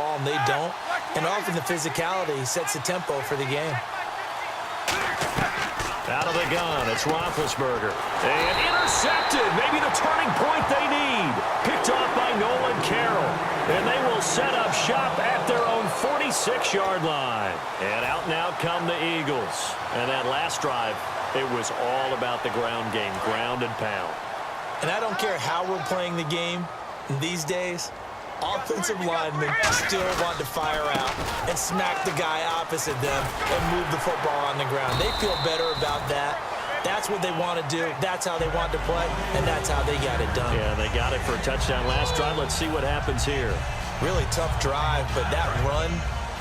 ball and they don't. And often the physicality sets the tempo for the game. Out of the gun, it's Roethlisberger. And intercepted. Maybe the turning point they need. Picked off by Nolan Carroll. And they will set up shop at their own 46-yard line. And out come the Eagles. And that last drive, it was all about the ground game, ground and pound. And I don't care how we're playing the game these days, offensive linemen still want to fire out and smack the guy opposite them and move the football on the ground. They feel better about that. That's what they want to do. That's how they want to play, and that's how they got it done. Yeah, they got it for a touchdown last drive. Let's see what happens here. Really tough drive, but that run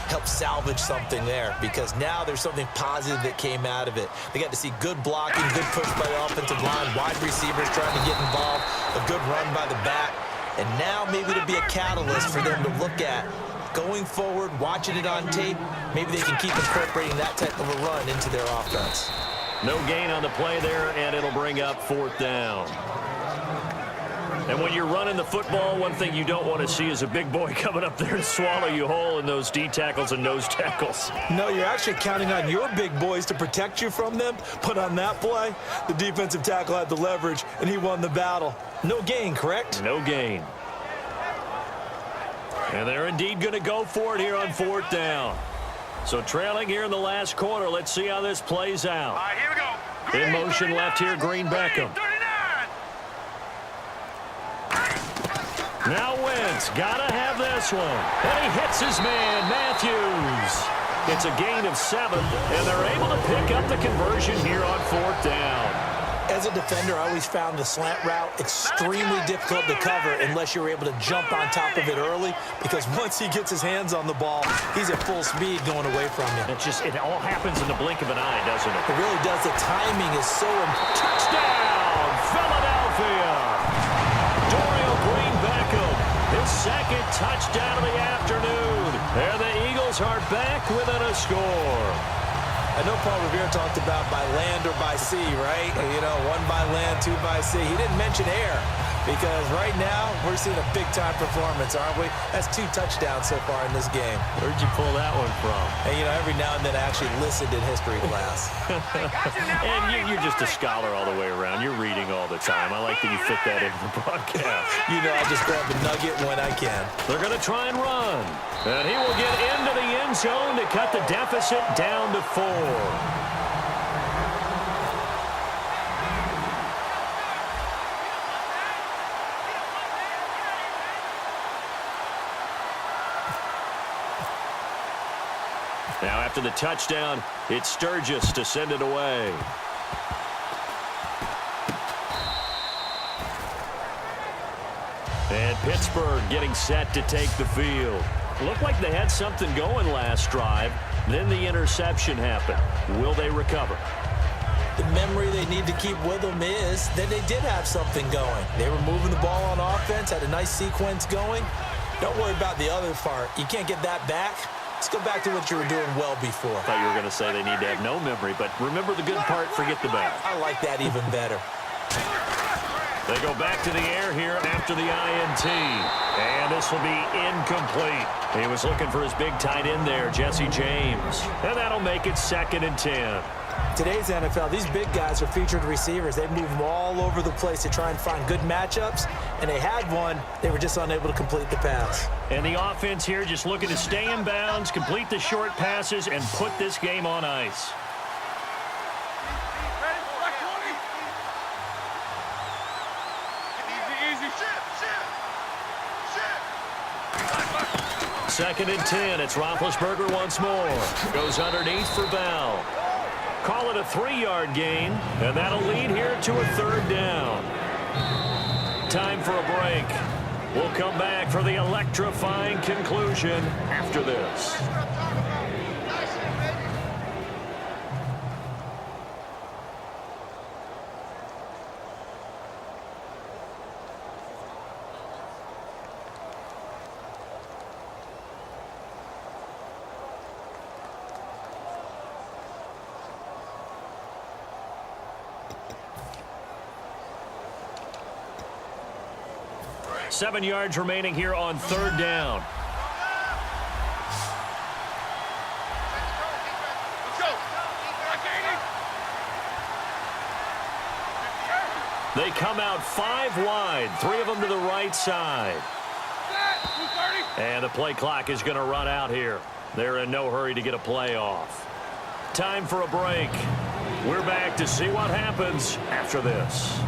helped salvage something there because now there's something positive that came out of it. They got to see good blocking, good push by the offensive line, wide receivers trying to get involved, a good run by the back. And now maybe to be a catalyst for them to look at going forward, watching it on tape. Maybe they can keep incorporating that type of a run into their offense. No gain on the play there, and it'll bring up 4th down. And when you're running the football, one thing you don't want to see is a big boy coming up there and swallow you whole in those D tackles and nose tackles. No, you're actually counting on your big boys to protect you from them. But on that play, the defensive tackle had the leverage, and he won the battle. No gain, correct? No gain. And they're indeed going to go for it here on 4th down. So trailing here in the last quarter. Let's see how this plays out. All right, here we go. In motion left here, Green Beckham. 39. Now Wentz, gotta have this one. And he hits his man, Matthews. It's a gain of 7, and they're able to pick up the conversion here on 4th down. As a defender, I always found the slant route extremely difficult to cover unless you're able to jump on top of it early, because once he gets his hands on the ball, he's at full speed going away from you. It all happens in the blink of an eye, doesn't it? It really does. The timing is so important. Touchdown, Philadelphia! Dorial Green Beckham, his 2nd touchdown of the afternoon. And the Eagles are back within a score. I know Paul Revere talked about by land or by sea, right? You know, 1 by land, 2 by sea. He didn't mention air because right now we're seeing a big-time performance, aren't we? That's 2 touchdowns so far in this game. Where'd you pull that one from? And, you know, every now and then I actually listened in history class. And you're just a scholar all the way around. You're reading all the time. I like that you fit that into the broadcast. You know, I just grab a nugget when I can. They're going to try and run. And he will get into the end zone to cut the deficit down to 4. Now after the touchdown, it's Sturgis to send it away. And Pittsburgh getting set to take the field. Looked like they had something going last drive. Then the interception happened. Will they recover? The memory they need to keep with them is that they did have something going. They were moving the ball on offense, had a nice sequence going. Don't worry about the other part. You can't get that back. Let's go back to what you were doing well before. I thought you were going to say they need to have no memory, but remember the good part, forget the bad. I like that even better. They go back to the air here after the INT. And this will be incomplete. He was looking for his big tight end there, Jesse James. And that'll make it 2nd and 10. Today's NFL, these big guys are featured receivers. They move them all over the place to try and find good matchups. And they had one. They were just unable to complete the pass. And the offense here just looking to stay in bounds, complete the short passes, and put this game on ice. Second and 10. It's Roethlisberger once more. Goes underneath for Bell. Call it a 3-yard gain, and that'll lead here to a 3rd down. Time for a break. We'll come back for the electrifying conclusion after this. Seven yards remaining here on 3rd down. They come out 5 wide, 3 of them to the right side. And the play clock is going to run out here. They're in no hurry to get a play off. Time for a break. We're back to see what happens after this.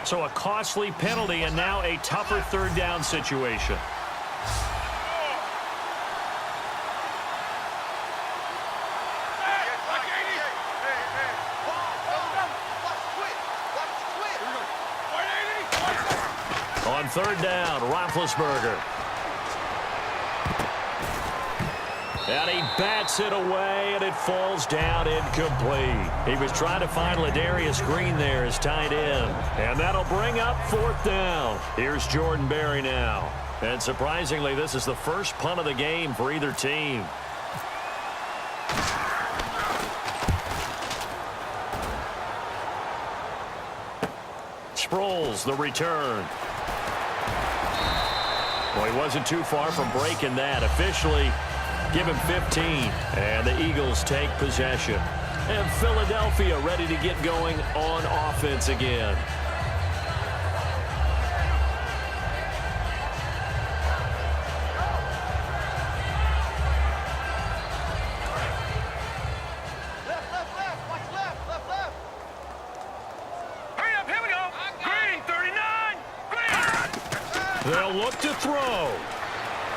So a costly penalty and now a tougher third down situation. On third down, Roethlisberger. And he bats it away, and it falls down incomplete. He was trying to find Ladarius Green there as tight end. And that'll bring up 4th down. Here's Jordan Berry now. And surprisingly, this is the first punt of the game for either team. Sproles, the return. Well, he wasn't too far from breaking that. Officially, give him 15. And the Eagles take possession. And Philadelphia ready to get going on offense again. They'll look to throw.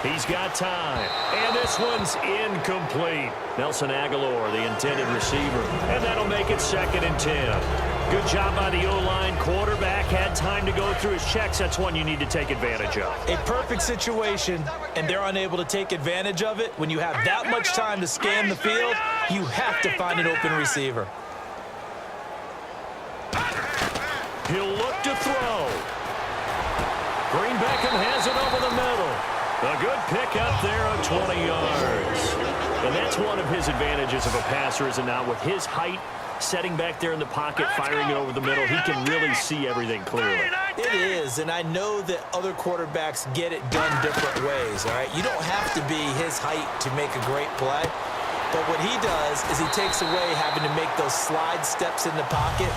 He's got time. And this one's incomplete. Nelson Aguilar, the intended receiver. And that'll make it 2nd and 10. Good job by the O-line. Quarterback had time to go through his checks. That's one you need to take advantage of. A perfect situation, and they're unable to take advantage of it. When you have that much time to scan the field, you have to find an open receiver. He'll look to throw. Green Beckham has it over the middle. A good pick up there of 20 yards. And that's one of his advantages of a passer, is it not? With his height, setting back there in the pocket, firing it over the middle, he can really see everything clearly. It is, and I know that other quarterbacks get it done different ways, all right? You don't have to be his height to make a great play. But what he does is he takes away having to make those slide steps in the pocket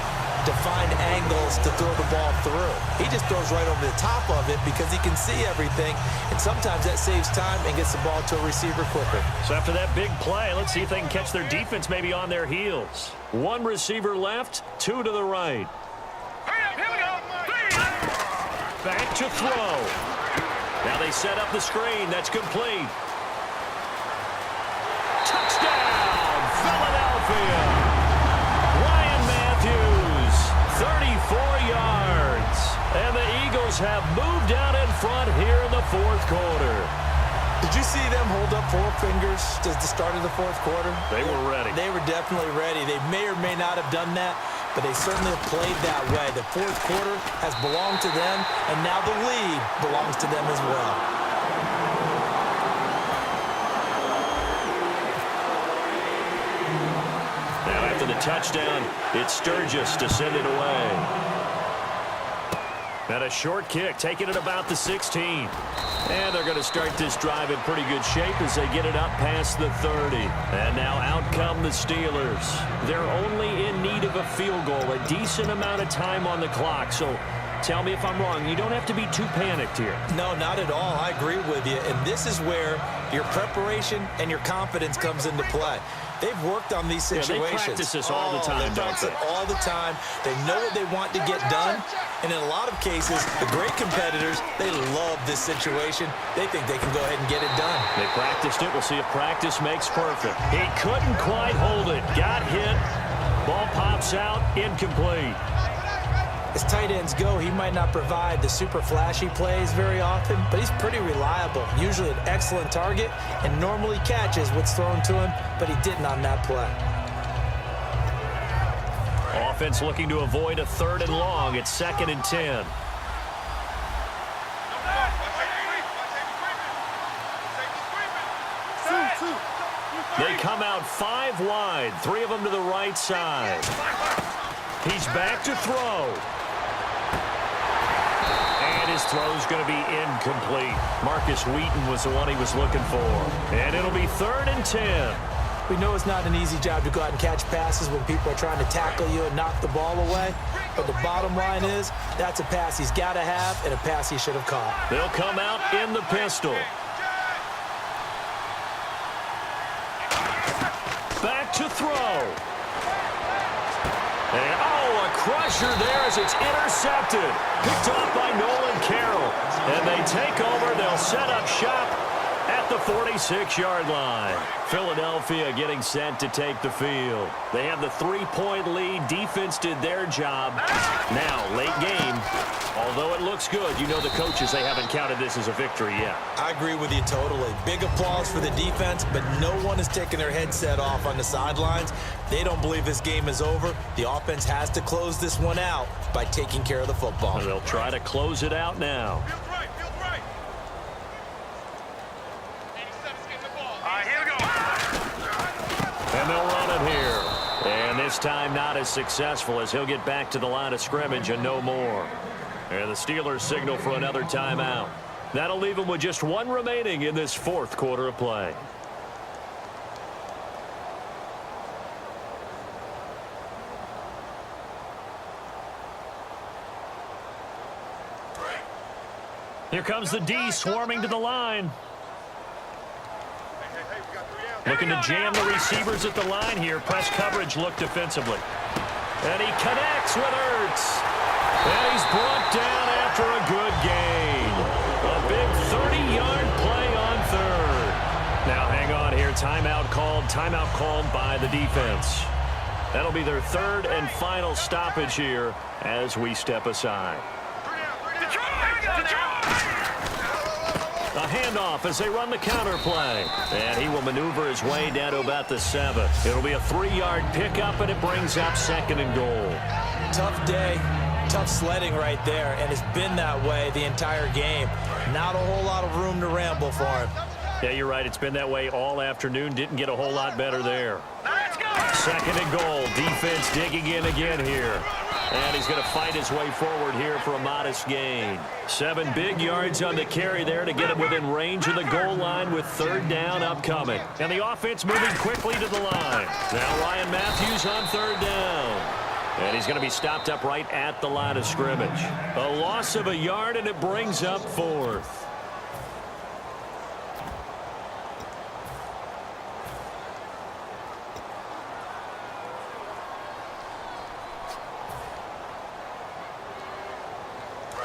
to find angles to throw the ball through. He just throws right over the top of it because he can see everything, and sometimes that saves time and gets the ball to a receiver quicker. So after that big play, let's see if they can catch their defense maybe on their heels. 1 receiver left, 2 to the right. Back to throw. Now they set up the screen. That's complete. Touchdown, Philadelphia. Ryan Matthews, 34 yards. And the Eagles have moved out in front here in the 4th quarter. Did you see them hold up 4 fingers at the start of the 4th quarter? They were ready. They were definitely ready. They may or may not have done that, but they certainly have played that way. The 4th quarter has belonged to them, and now the lead belongs to them as well. Now after the touchdown, it's Sturgis to send it away. And a short kick, taking it about the 16. And they're going to start this drive in pretty good shape as they get it up past the 30. And now out come the Steelers. They're only in need of a field goal, a decent amount of time on the clock. So tell me if I'm wrong. You don't have to be too panicked here. No, not at all. I agree with you. And this is where your preparation and your confidence comes into play. They've worked on these situations. Yeah, they practice this all the time, they practice it all the time. They know what they want to get done. And in a lot of cases, the great competitors, they love this situation. They think they can go ahead and get it done. They practiced it. We'll see if practice makes perfect. He couldn't quite hold it. Got hit. Ball pops out. Incomplete. As tight ends go, he might not provide the super flashy plays very often, but he's pretty reliable. Usually an excellent target and normally catches what's thrown to him, but he didn't on that play. Offense looking to avoid a 3rd and long. It's 2nd and 10. They come out 5 wide, 3 of them to the right side. He's back to throw. And his throw's going to be incomplete. Marcus Wheaton was the one he was looking for. And it'll be 3rd and 10. We know it's not an easy job to go out and catch passes when people are trying to tackle you and knock the ball away. But the bottom line is, that's a pass he's got to have and a pass he should have caught. They'll come out in the pistol. Back to throw. And, a crusher there as it's intercepted. Picked off by Nolan Carroll. And they take over. They'll set up shop at the 46-yard line. Philadelphia getting set to take the field. They have the 3-point lead. Defense did their job. Now, late game, although it looks good, you know the coaches, they haven't counted this as a victory yet. I agree with you totally. Big applause for the defense, but no one is taking their headset off on the sidelines. They don't believe this game is over. The offense has to close this one out by taking care of the football. And they'll try to close it out now. And they'll run it here. And this time not as successful as he'll get back to the line of scrimmage and no more. And the Steelers signal for another timeout. That'll leave them with just 1 remaining in this 4th quarter of play. Here comes the D swarming to the line. Looking to jam the receivers at the line here. Press coverage look defensively. And he connects with Ertz. And he's brought down after a good gain. A big 30-yard play on 3rd. Now hang on here. Timeout called by the defense. That'll be their 3rd and final stoppage here as we step aside. A handoff as they run the counter play. And he will maneuver his way down to about the 7. It'll be a 3-yard pickup, and it brings up 2nd and goal. Tough day, tough sledding right there, and it's been that way the entire game. Not a whole lot of room to ramble for him. Yeah, you're right. It's been that way all afternoon. Didn't get a whole lot better there. 2nd and goal. Defense digging in again here. And he's going to fight his way forward here for a modest gain. 7 big yards on the carry there to get him within range of the goal line with 3rd down upcoming. And the offense moving quickly to the line. Now Ryan Matthews on 3rd down. And he's going to be stopped up right at the line of scrimmage. A loss of a yard, and it brings up 4th.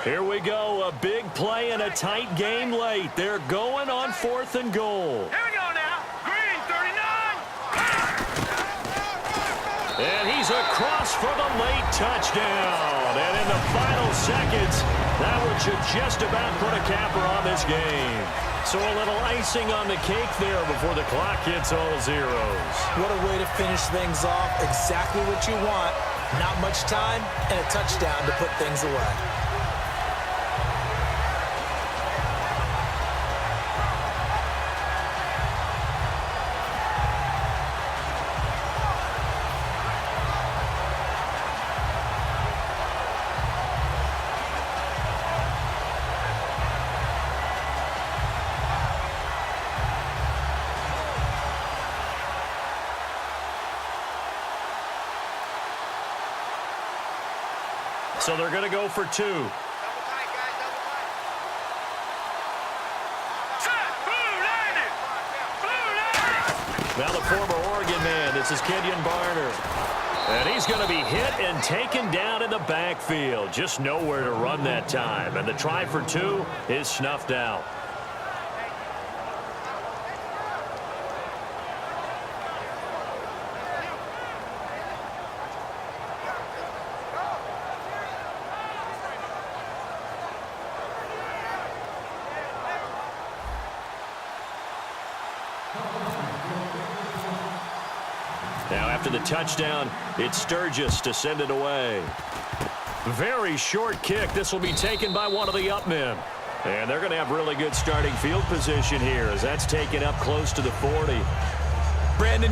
Here we go, a big play and a tight game late. They're going on 4th and goal. Here we go now. Green, 39. And he's across for the late touchdown. And in the final seconds, that one should just about put a capper on this game. So a little icing on the cake there before the clock hits all zeros. What a way to finish things off. Exactly what you want. Not much time and a touchdown to put things away. So they're going to go for 2. Now the former Oregon man, this is Kenyon Barner. And he's going to be hit and taken down in the backfield. Just nowhere to run that time. And the try for 2 is snuffed out. Now after the touchdown, it's Sturgis to send it away. Very short kick. This will be taken by one of the up men. And they're going to have really good starting field position here as that's taken up close to the 40. Brandon,